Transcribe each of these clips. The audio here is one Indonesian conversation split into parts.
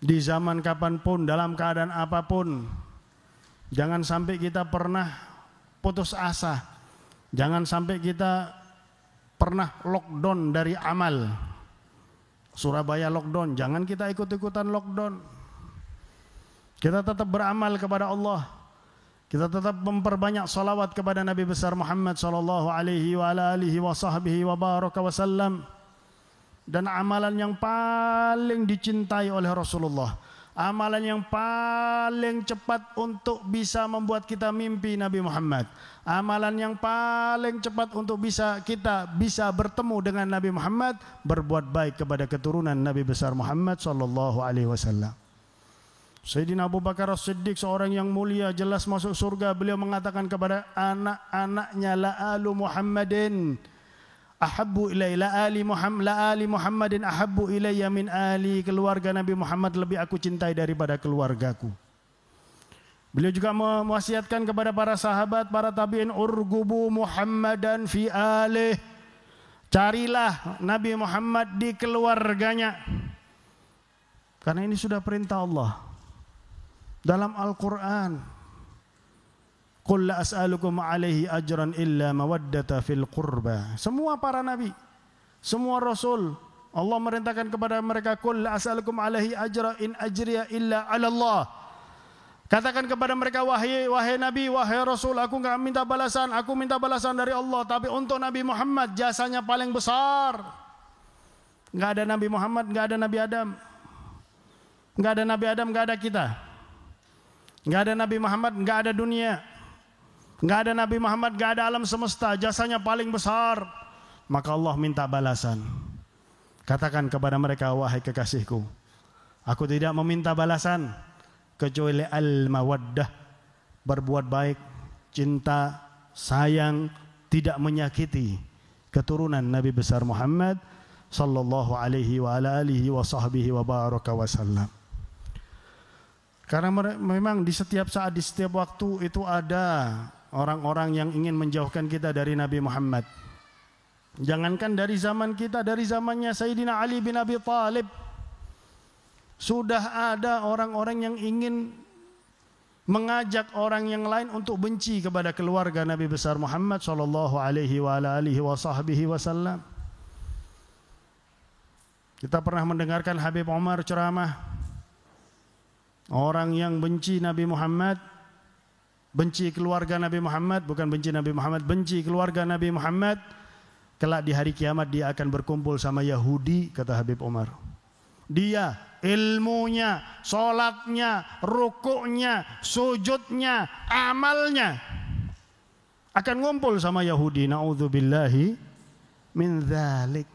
di zaman kapanpun, dalam keadaan apapun. Jangan sampai kita pernah putus asa. Jangan sampai kita pernah lockdown dari amal. Surabaya lockdown, jangan kita ikut-ikutan lockdown. Kita tetap beramal kepada Allah. Kita tetap memperbanyak salawat kepada Nabi besar Muhammad sallallahu alaihi wa ala alihi wa sahbihi wa baraka wasallam. Dan amalan yang paling dicintai oleh Rasulullah, amalan yang paling cepat untuk bisa membuat kita mimpi Nabi Muhammad, amalan yang paling cepat untuk kita bisa bertemu dengan Nabi Muhammad, berbuat baik kepada keturunan Nabi besar Muhammad sallallahu alaihi wasallam. Sayyidina Abu Bakar As-Siddiq, seorang yang mulia, jelas masuk surga. Beliau mengatakan kepada anak-anaknya, la alu Muhammadin ahabbu ilayya, la ali Muhammadin ahabbu ilayya min ali. Keluarga Nabi Muhammad lebih aku cintai daripada keluargaku. Beliau juga mewasiatkan kepada para sahabat, para tabi'in, urgubu Muhammadan fi alih. Carilah Nabi Muhammad di keluarganya. Karena ini sudah perintah Allah dalam Al-Quran. Qul la as'alukum alaihi ajran illa mawaddata fil qurba. Semua para nabi, semua rasul, Allah merintahkan kepada mereka, qul la as'alukum alaihi ajra in ajriya illa 'ala Allah. Katakan kepada mereka, wahai nabi, wahai rasul, aku enggak minta balasan, aku minta balasan dari Allah. Tapi untuk Nabi Muhammad jasanya paling besar. Enggak ada Nabi Muhammad, enggak ada Nabi Adam. Enggak ada Nabi Adam, enggak ada kita. Enggak ada Nabi Muhammad, enggak ada dunia. Enggak ada Nabi Muhammad, enggak ada alam semesta, jasanya paling besar. Maka Allah minta balasan. Katakan kepada mereka, wahai kekasihku, aku tidak meminta balasan kecuali al-mawaddah, berbuat baik, cinta, sayang, tidak menyakiti keturunan Nabi besar Muhammad sallallahu alaihi wa ala alihi wa sahbihi wa baraka wasallam. Karena memang di setiap saat, di setiap waktu itu ada orang-orang yang ingin menjauhkan kita dari Nabi Muhammad. Jangankan dari zaman kita, dari zamannya Sayyidina Ali bin Abi Thalib sudah ada orang-orang yang ingin mengajak orang yang lain untuk benci kepada keluarga Nabi besar Muhammad sallallahu alaihi wa ala alihi wa sahbihi wasallam. Kita pernah mendengarkan Habib Umar ceramah. Orang yang benci Nabi Muhammad, benci keluarga Nabi Muhammad, bukan benci Nabi Muhammad, benci keluarga Nabi Muhammad, kelak di hari kiamat dia akan berkumpul sama Yahudi, kata Habib Umar. Dia ilmunya, sholatnya, rukuknya, sujudnya, amalnya akan ngumpul sama Yahudi. Na'udzubillahi min dzalik.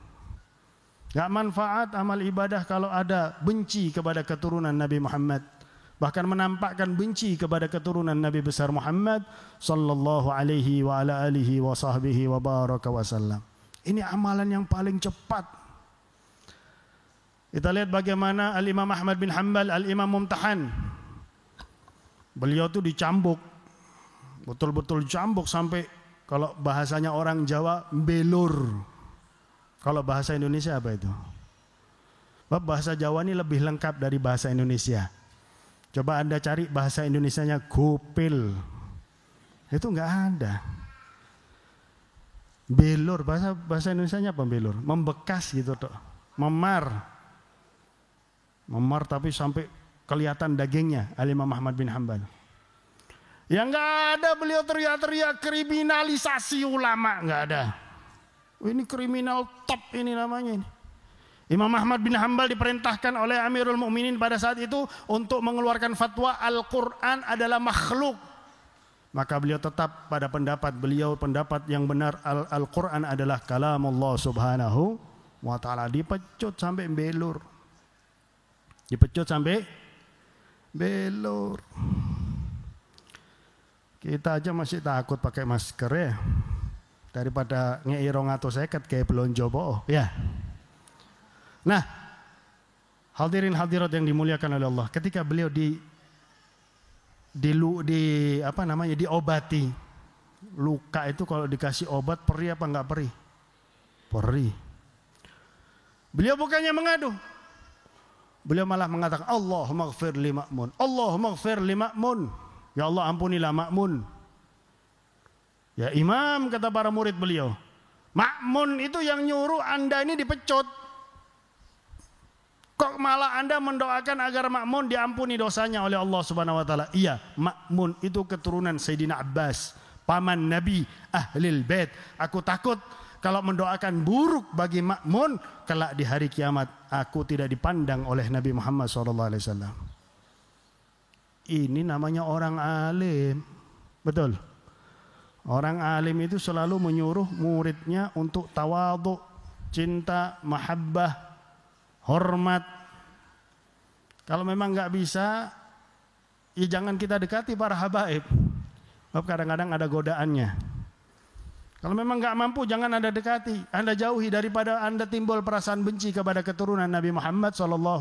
Gak manfaat amal ibadah kalau ada benci kepada keturunan Nabi Muhammad. Bahkan menampakkan benci kepada keturunan Nabi besar Muhammad sallallahu alaihi wa ala alihi wa sahbihi wa baraka wasallam. Ini amalan yang paling cepat. Kita lihat bagaimana Al-Imam Ahmad bin Hanbal, Al-Imam Mumtahan. Beliau tuh dicambuk. Betul-betul dicambuk sampai kalau bahasanya orang Jawa belur. Kalau bahasa Indonesia apa itu? Bahasa Jawa ini lebih lengkap dari bahasa Indonesia. Coba Anda cari bahasa Indonesianya gopil. Itu enggak ada. Belur, bahasa Indonesianya apa belur? Membekas gitu toh. Memar. Memar tapi sampai kelihatan dagingnya. Al-Imam Ahmad bin Hanbal. Yang enggak ada beliau teriak-teriak kriminalisasi ulama, enggak ada. Ini kriminal top ini namanya ini. Imam Ahmad bin Hanbal diperintahkan oleh Amirul Mukminin pada saat itu untuk mengeluarkan fatwa Al-Quran adalah makhluk. Maka beliau tetap pada pendapat beliau, pendapat yang benar, Al-Quran adalah kalamullah subhanahu wa ta'ala. Dipecut sampai belur. Dipecut sampai belur. Kita aja masih takut pakai masker ya. Daripada ngei 250 kayak belonjo boh ya. Nah, hadirin hadirat yang dimuliakan oleh Allah, ketika beliau diobati luka itu, kalau dikasih obat perih apa enggak perih? Perih. Beliau bukannya mengadu. Beliau malah mengatakan, Allahumma ighfir li Ma'mun, Allahumma ighfir li Ma'mun. Ya Allah, ampunilah Ma'mun. Ya imam, kata para murid beliau, Ma'mun itu yang nyuruh Anda ini dipecut. Kok malah Anda mendoakan agar Ma'mun diampuni dosanya oleh Allah Subhanahu wa taala? Iya, Ma'mun itu keturunan Sayyidina Abbas, paman Nabi, Ahlul Bait. Aku takut kalau mendoakan buruk bagi Ma'mun, kelak di hari kiamat aku tidak dipandang oleh Nabi Muhammad SAW. Ini namanya orang alim. Betul. Orang alim itu selalu menyuruh muridnya untuk tawadhu, cinta, mahabbah, hormat. Kalau memang nggak bisa, ya jangan kita dekati para habaib. Sebab kadang-kadang ada godaannya. Kalau memang nggak mampu, jangan Anda dekati, Anda jauhi daripada Anda timbul perasaan benci kepada keturunan Nabi Muhammad SAW.